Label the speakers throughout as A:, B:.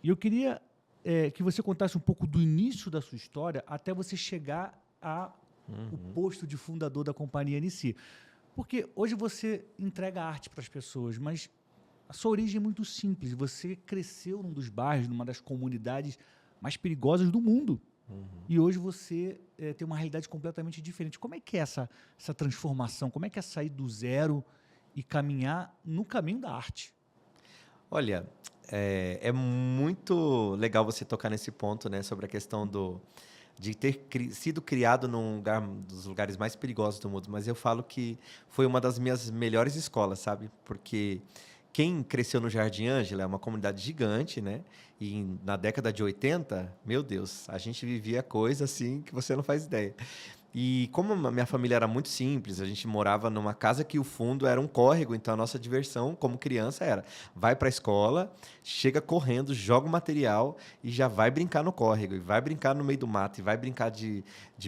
A: E eu queria que você contasse um pouco do início da sua história até você chegar ao posto de fundador da companhia em si. Porque hoje você entrega arte para as pessoas, mas a sua origem é muito simples. Você cresceu num dos bairros, numa das comunidades mais perigosas do mundo. E hoje você tem uma realidade completamente diferente. Como é que é essa transformação? Como é que é sair do zero e caminhar no caminho da arte?
B: Olha, é muito legal você tocar nesse ponto, né, sobre a questão de ter sido criado num lugar dos lugares mais perigosos do mundo, mas eu falo que foi uma das minhas melhores escolas, sabe? Porque quem cresceu no Jardim Ângela é uma comunidade gigante, né? E na década de 80, meu Deus, a gente vivia coisa assim que você não faz ideia. E como a minha família era muito simples, a gente morava numa casa que o fundo era um córrego, então a nossa diversão como criança era: vai para a escola, chega correndo, joga o material e já vai brincar no córrego, e vai brincar no meio do mato, e vai brincar de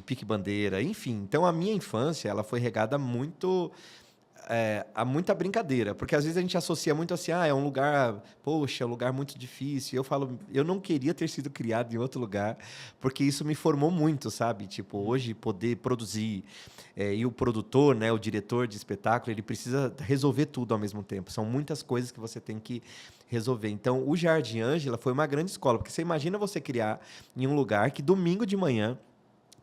B: pique-bandeira, enfim. Então a minha infância ela foi regada muito há muita brincadeira, porque às vezes a gente associa muito assim, é um lugar, poxa, é um lugar muito difícil. E eu falo, eu não queria ter sido criado em outro lugar, porque isso me formou muito, sabe? Tipo, hoje poder produzir, e o produtor, né, o diretor de espetáculo, ele precisa resolver tudo ao mesmo tempo. São muitas coisas que você tem que resolver. Então, o Jardim Ângela foi uma grande escola, porque você imagina você criar em um lugar que domingo de manhã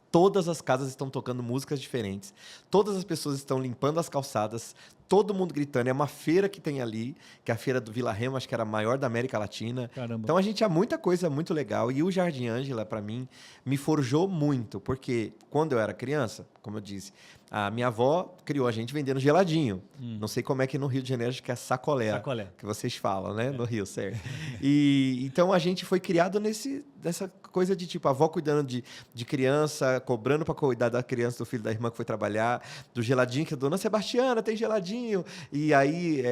B: todas as casas estão tocando músicas diferentes. Todas as pessoas estão limpando as calçadas. Todo mundo gritando. É uma feira que tem ali, que é a feira do Vila Remo, acho que era a maior da América Latina.
A: Caramba.
B: Então a gente tinha muita coisa muito legal. E o Jardim Ângela, para mim, me forjou muito. Porque quando eu era criança, como eu disse, a minha avó criou a gente vendendo geladinho. Não sei como é que no Rio de Janeiro, acho que é sacolé,
A: Sacolé.
B: que vocês falam, né? No Rio, certo. E então a gente foi criado nessa coisa de tipo, a avó cuidando de criança, cobrando para cuidar da criança, do filho da irmã que foi trabalhar, do geladinho, que a dona Sebastiana tem geladinho. E aí,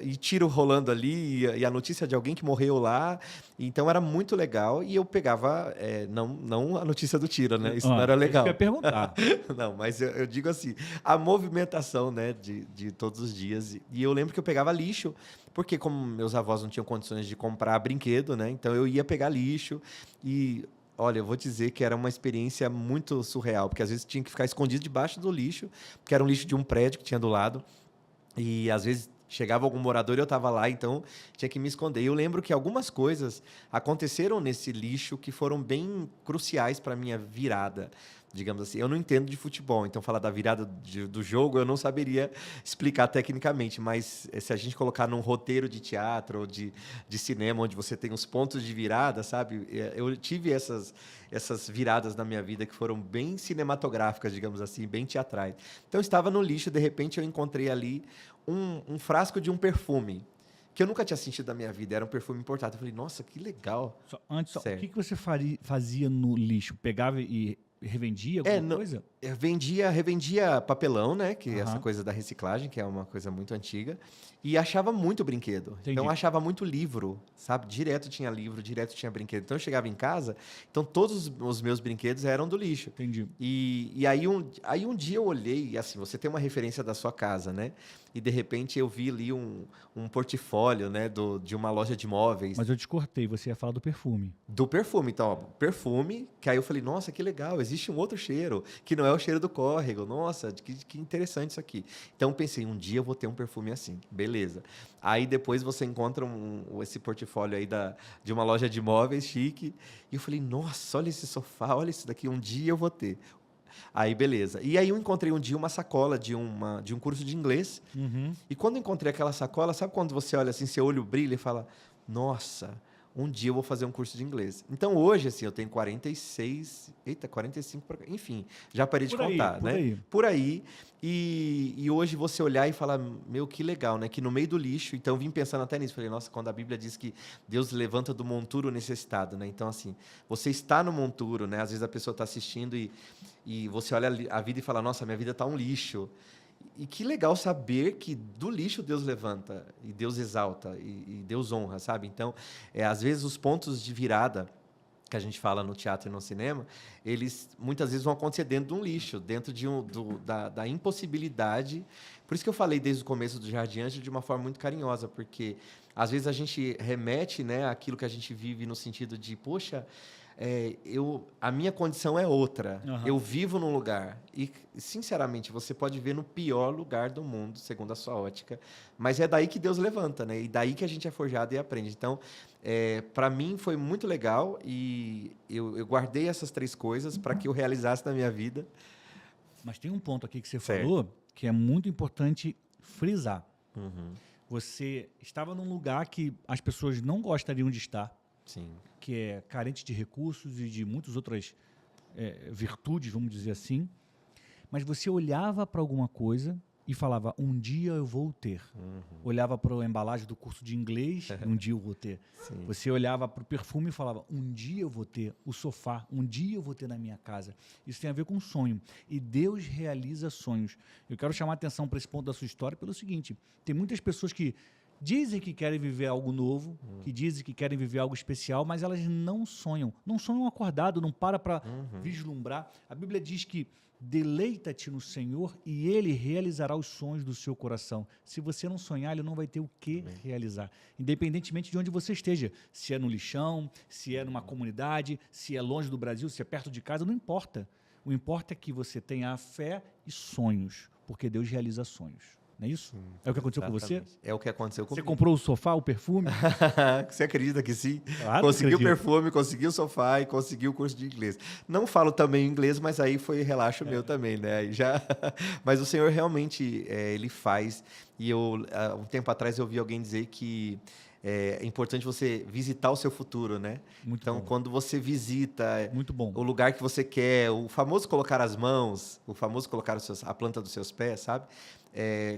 B: e tiro rolando ali, e a notícia de alguém que morreu lá. Então era muito legal. E eu pegava, não a notícia do tiro, né? Isso não era
A: É isso que eu
B: legal.
A: ia perguntar.
B: Não, mas eu digo assim, a movimentação, né, de todos os dias. E eu lembro que eu pegava lixo, porque como meus avós não tinham condições de comprar brinquedo, né, então eu ia pegar lixo e... Olha, eu vou dizer que era uma experiência muito surreal, porque às vezes tinha que ficar escondido debaixo do lixo, que era um lixo de um prédio que tinha do lado, e às vezes chegava algum morador e eu estava lá, então tinha que me esconder. E eu lembro que algumas coisas aconteceram nesse lixo que foram bem cruciais para a minha virada, digamos assim. Eu não entendo de futebol, então falar da virada do jogo eu não saberia explicar tecnicamente, mas se a gente colocar num roteiro de teatro ou de cinema, onde você tem os pontos de virada, sabe? Eu tive essas viradas na minha vida que foram bem cinematográficas, digamos assim, bem teatrais. Então eu estava no lixo, de repente eu encontrei ali um frasco de um perfume que eu nunca tinha sentido na minha vida. Era um perfume importado. Eu falei, nossa, que legal.
A: Antes, o
B: Certo.
A: que você fazia no lixo? Pegava e revendia alguma coisa?
B: Eu revendia papelão, né? Que é essa
A: Aham.
B: coisa da reciclagem, que é uma coisa muito antiga. E achava muito brinquedo.
A: Entendi.
B: Então, eu achava muito livro, sabe? Direto tinha livro, direto tinha brinquedo. Então, eu chegava em casa, então todos os meus brinquedos eram do lixo.
A: Entendi.
B: E aí um dia eu olhei, e assim, você tem uma referência da sua casa, né? E, de repente, eu vi ali um portfólio, né? De uma loja de móveis.
A: Mas eu te cortei, você ia falar do perfume.
B: Do perfume, então, ó, perfume, que aí eu falei, nossa, que legal, existe um outro cheiro, que não é o cheiro do córrego, nossa, que interessante isso aqui. Então, pensei, um dia eu vou ter um perfume assim, beleza. Aí, depois você encontra esse portfólio aí de uma loja de móveis chique, e eu falei, nossa, olha esse sofá, olha isso daqui, um dia eu vou ter. Aí, beleza. E aí eu encontrei um dia uma sacola de um curso de inglês, e quando eu encontrei aquela sacola, sabe quando você olha assim, seu olho brilha e fala, nossa, um dia eu vou fazer um curso de inglês. Então, hoje, assim, eu tenho 46... Eita, 45... Enfim, já parei de contar, né? Por aí. E hoje você olhar e falar, meu, que legal, né? Que no meio do lixo... Então, eu vim pensando até nisso. Falei, nossa, quando a Bíblia diz que Deus levanta do monturo o necessitado, né? Então, assim, você está no monturo, né? Às vezes a pessoa está assistindo e você olha a vida e fala, nossa, minha vida está um lixo. E que legal saber que do lixo Deus levanta, e Deus exalta, e Deus honra, sabe? Então, às vezes os pontos de virada que a gente fala no teatro e no cinema, eles muitas vezes vão acontecer dentro de um lixo, dentro da impossibilidade. Por isso que eu falei desde o começo do Jardim Ângela de uma forma muito carinhosa, porque às vezes a gente remete, né, àquilo que a gente vive no sentido de, poxa, a minha condição é outra.
A: Aham.
B: Eu vivo num lugar. E, sinceramente, você pode ver no pior lugar do mundo, segundo a sua ótica. Mas é daí que Deus levanta, né? E daí que a gente é forjado e aprende. Então, para mim, foi muito legal. E eu guardei essas 3 coisas para que eu realizasse na minha vida.
A: Mas tem um ponto aqui que você
B: Certo.
A: falou que é muito importante frisar.
B: Uhum.
A: Você estava num lugar que as pessoas não gostariam de estar,
B: Sim.
A: que é carente de recursos e de muitas outras virtudes, vamos dizer assim, mas você olhava para alguma coisa e falava, um dia eu vou ter. Olhava para a embalagem do curso de inglês, um dia eu vou ter.
B: Sim.
A: Você olhava para o perfume e falava, um dia eu vou ter o sofá, um dia eu vou ter na minha casa. Isso tem a ver com sonho. E Deus realiza sonhos. Eu quero chamar a atenção para esse ponto da sua história pelo seguinte, tem muitas pessoas que dizem que querem viver algo novo, que dizem que querem viver algo especial, mas elas não sonham. Não sonham acordado, não para vislumbrar. A Bíblia diz que deleita-te no Senhor e Ele realizará os sonhos do seu coração. Se você não sonhar, Ele não vai ter o que realizar. Independentemente de onde você esteja. Se é no lixão, se é numa comunidade, se é longe do Brasil, se é perto de casa, não importa. O importa é que você tenha a fé e sonhos, porque Deus realiza sonhos. Não é isso? É o que aconteceu com você?
B: Exatamente. É o que aconteceu
A: Você
B: comigo.
A: comprou o sofá, o perfume?
B: Você acredita que sim?
A: Claro,
B: Conseguiu o
A: acredito.
B: perfume, conseguiu o sofá e conseguiu o curso de inglês. Não falo também inglês, mas aí foi relaxo meu também, né? Aí já... Mas o Senhor realmente, Ele faz. E um tempo atrás, eu vi alguém dizer que é importante você visitar o seu futuro, né?
A: Muito
B: Então,
A: bom.
B: quando você visita
A: Muito bom.
B: o lugar que você quer, o famoso colocar as mãos, o famoso colocar a planta dos seus pés, sabe?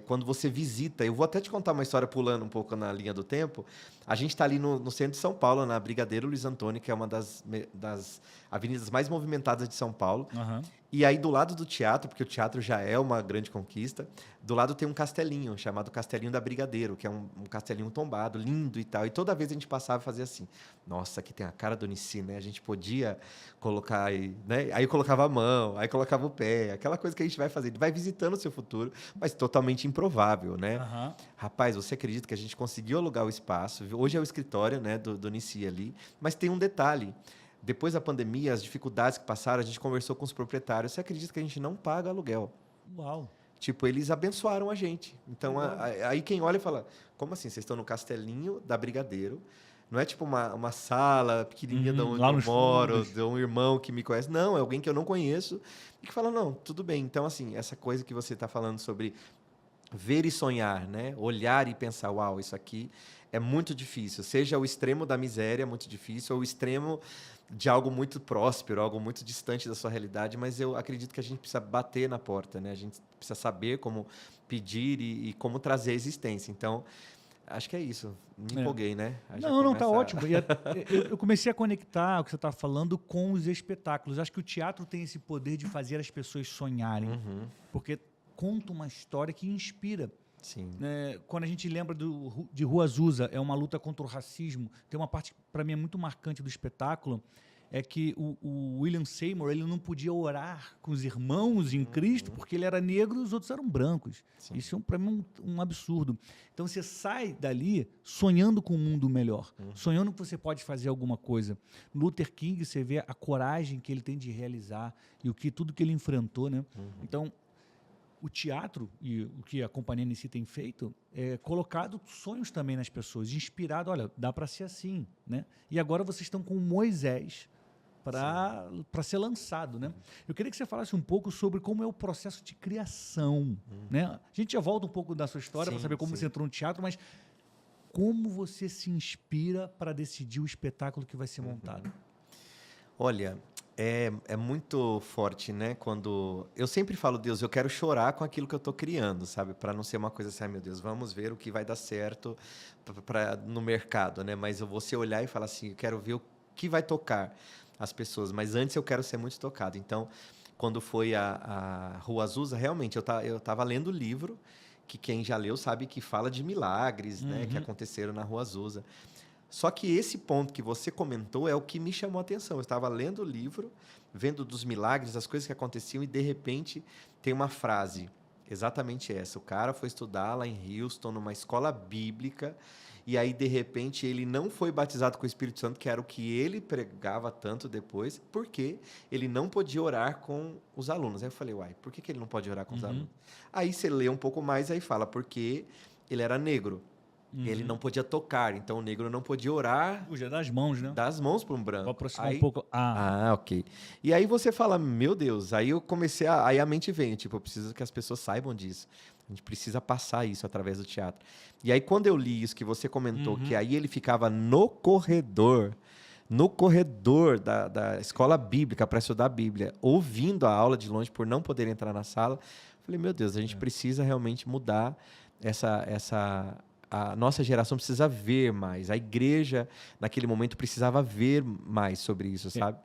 B: Quando você visita, eu vou até te contar uma história pulando um pouco na linha do tempo. A gente está ali no centro de São Paulo, na Brigadeiro Luiz Antônio, que é uma das avenidas mais movimentadas de São Paulo.
A: Aham.
B: E aí, do lado do teatro, porque o teatro já é uma grande conquista, do lado tem um castelinho, chamado Castelinho da Brigadeiro, que é um castelinho tombado, lindo e tal. E toda vez a gente passava e fazia assim, nossa, aqui tem a cara do Nici, né? A gente podia colocar aí, né? Aí eu colocava a mão, aí colocava o pé, aquela coisa que a gente vai fazer. Vai visitando o seu futuro, mas totalmente improvável, né?
A: Aham.
B: Rapaz, você acredita que a gente conseguiu alugar o espaço? Hoje é o escritório, né, do Nici ali, mas tem um detalhe. Depois da pandemia, as dificuldades que passaram, a gente conversou com os proprietários. Você acredita que a gente não paga aluguel?
A: Uau.
B: Tipo, eles abençoaram a gente. Então, aí quem olha e fala, como assim? Vocês estão no castelinho da Brigadeiro? Não é tipo uma sala pequenininha de onde
A: lá
B: eu
A: nos
B: moro,
A: fundos.
B: de um irmão que me conhece. Não, é alguém que eu não conheço e que fala, não, tudo bem. Então, assim, essa coisa que você está falando sobre ver e sonhar, né? Olhar e pensar, uau, isso aqui é muito difícil. Seja o extremo da miséria, muito difícil, ou o extremo de algo muito próspero, algo muito distante da sua realidade, mas eu acredito que a gente precisa bater na porta, né? A gente precisa saber como pedir e como trazer a existência. Então, acho que é isso. Me empolguei, né? Aí já
A: Não, tá
B: começa-
A: ótimo. E eu comecei a conectar o que você está falando com os espetáculos. Acho que o teatro tem esse poder de fazer as pessoas sonharem,
B: Uhum,
A: porque conta uma história que inspira.
B: sim.
A: Quando a gente lembra de Rua Azusa, é uma luta contra o racismo. Tem uma parte que para mim é muito marcante do espetáculo, é que o William Seymour ele não podia orar com os irmãos em Cristo porque ele era negro e os outros eram brancos.
B: Sim.
A: Isso é para mim um absurdo. Então você sai dali sonhando com um mundo melhor, sonhando que você pode fazer alguma coisa. Luther King, você vê a coragem que ele tem de realizar e tudo que ele enfrentou, né? Então o teatro e o que a Companhia Nici tem feito é colocado sonhos também nas pessoas, inspirado, olha, dá para ser assim, né? E agora vocês estão com Moisés para ser lançado, né? Eu queria que você falasse um pouco sobre como é o processo de criação, né? A gente já volta um pouco da sua história para
B: Sim,
A: saber como
B: sim.
A: você entrou no teatro, mas como você se inspira para decidir o espetáculo que vai ser montado?
B: Olha, é muito forte, né? Quando eu sempre falo, Deus, eu quero chorar com aquilo que eu estou criando, sabe? Para não ser uma coisa assim, ai meu Deus, vamos ver o que vai dar certo no mercado, né? Mas eu vou se olhar e falar assim, eu quero ver o que vai tocar as pessoas, mas antes eu quero ser muito tocado. Então, quando foi a Rua Azusa, realmente eu estava lendo o livro, que quem já leu sabe que fala de milagres, né? Que aconteceram na Rua Azusa. Só que esse ponto que você comentou é o que me chamou a atenção. Eu estava lendo o livro, vendo dos milagres, as coisas que aconteciam, e de repente tem uma frase, exatamente essa. O cara foi estudar lá em Houston, numa escola bíblica, e aí, de repente, ele não foi batizado com o Espírito Santo, que era o que ele pregava tanto depois, porque ele não podia orar com os alunos. Aí eu falei, uai, por que ele não pode orar com os alunos? Aí você lê um pouco mais, aí fala, porque ele era negro. Ele não podia tocar, então o negro não podia orar
A: Puxa, das mãos, né?
B: das mãos para um branco.
A: Vou aproximar
B: Aí,
A: um pouco.
B: ok. E aí você fala, meu Deus, aí eu comecei aí a mente vem, tipo, eu preciso que as pessoas saibam disso. A gente precisa passar isso através do teatro. E aí quando eu li isso que você comentou, que aí ele ficava no corredor da escola bíblica para estudar a Bíblia, ouvindo a aula de longe por não poder entrar na sala, falei, meu Deus, a gente precisa realmente mudar a nossa geração precisa ver mais. A igreja, naquele momento, precisava ver mais sobre isso, sabe?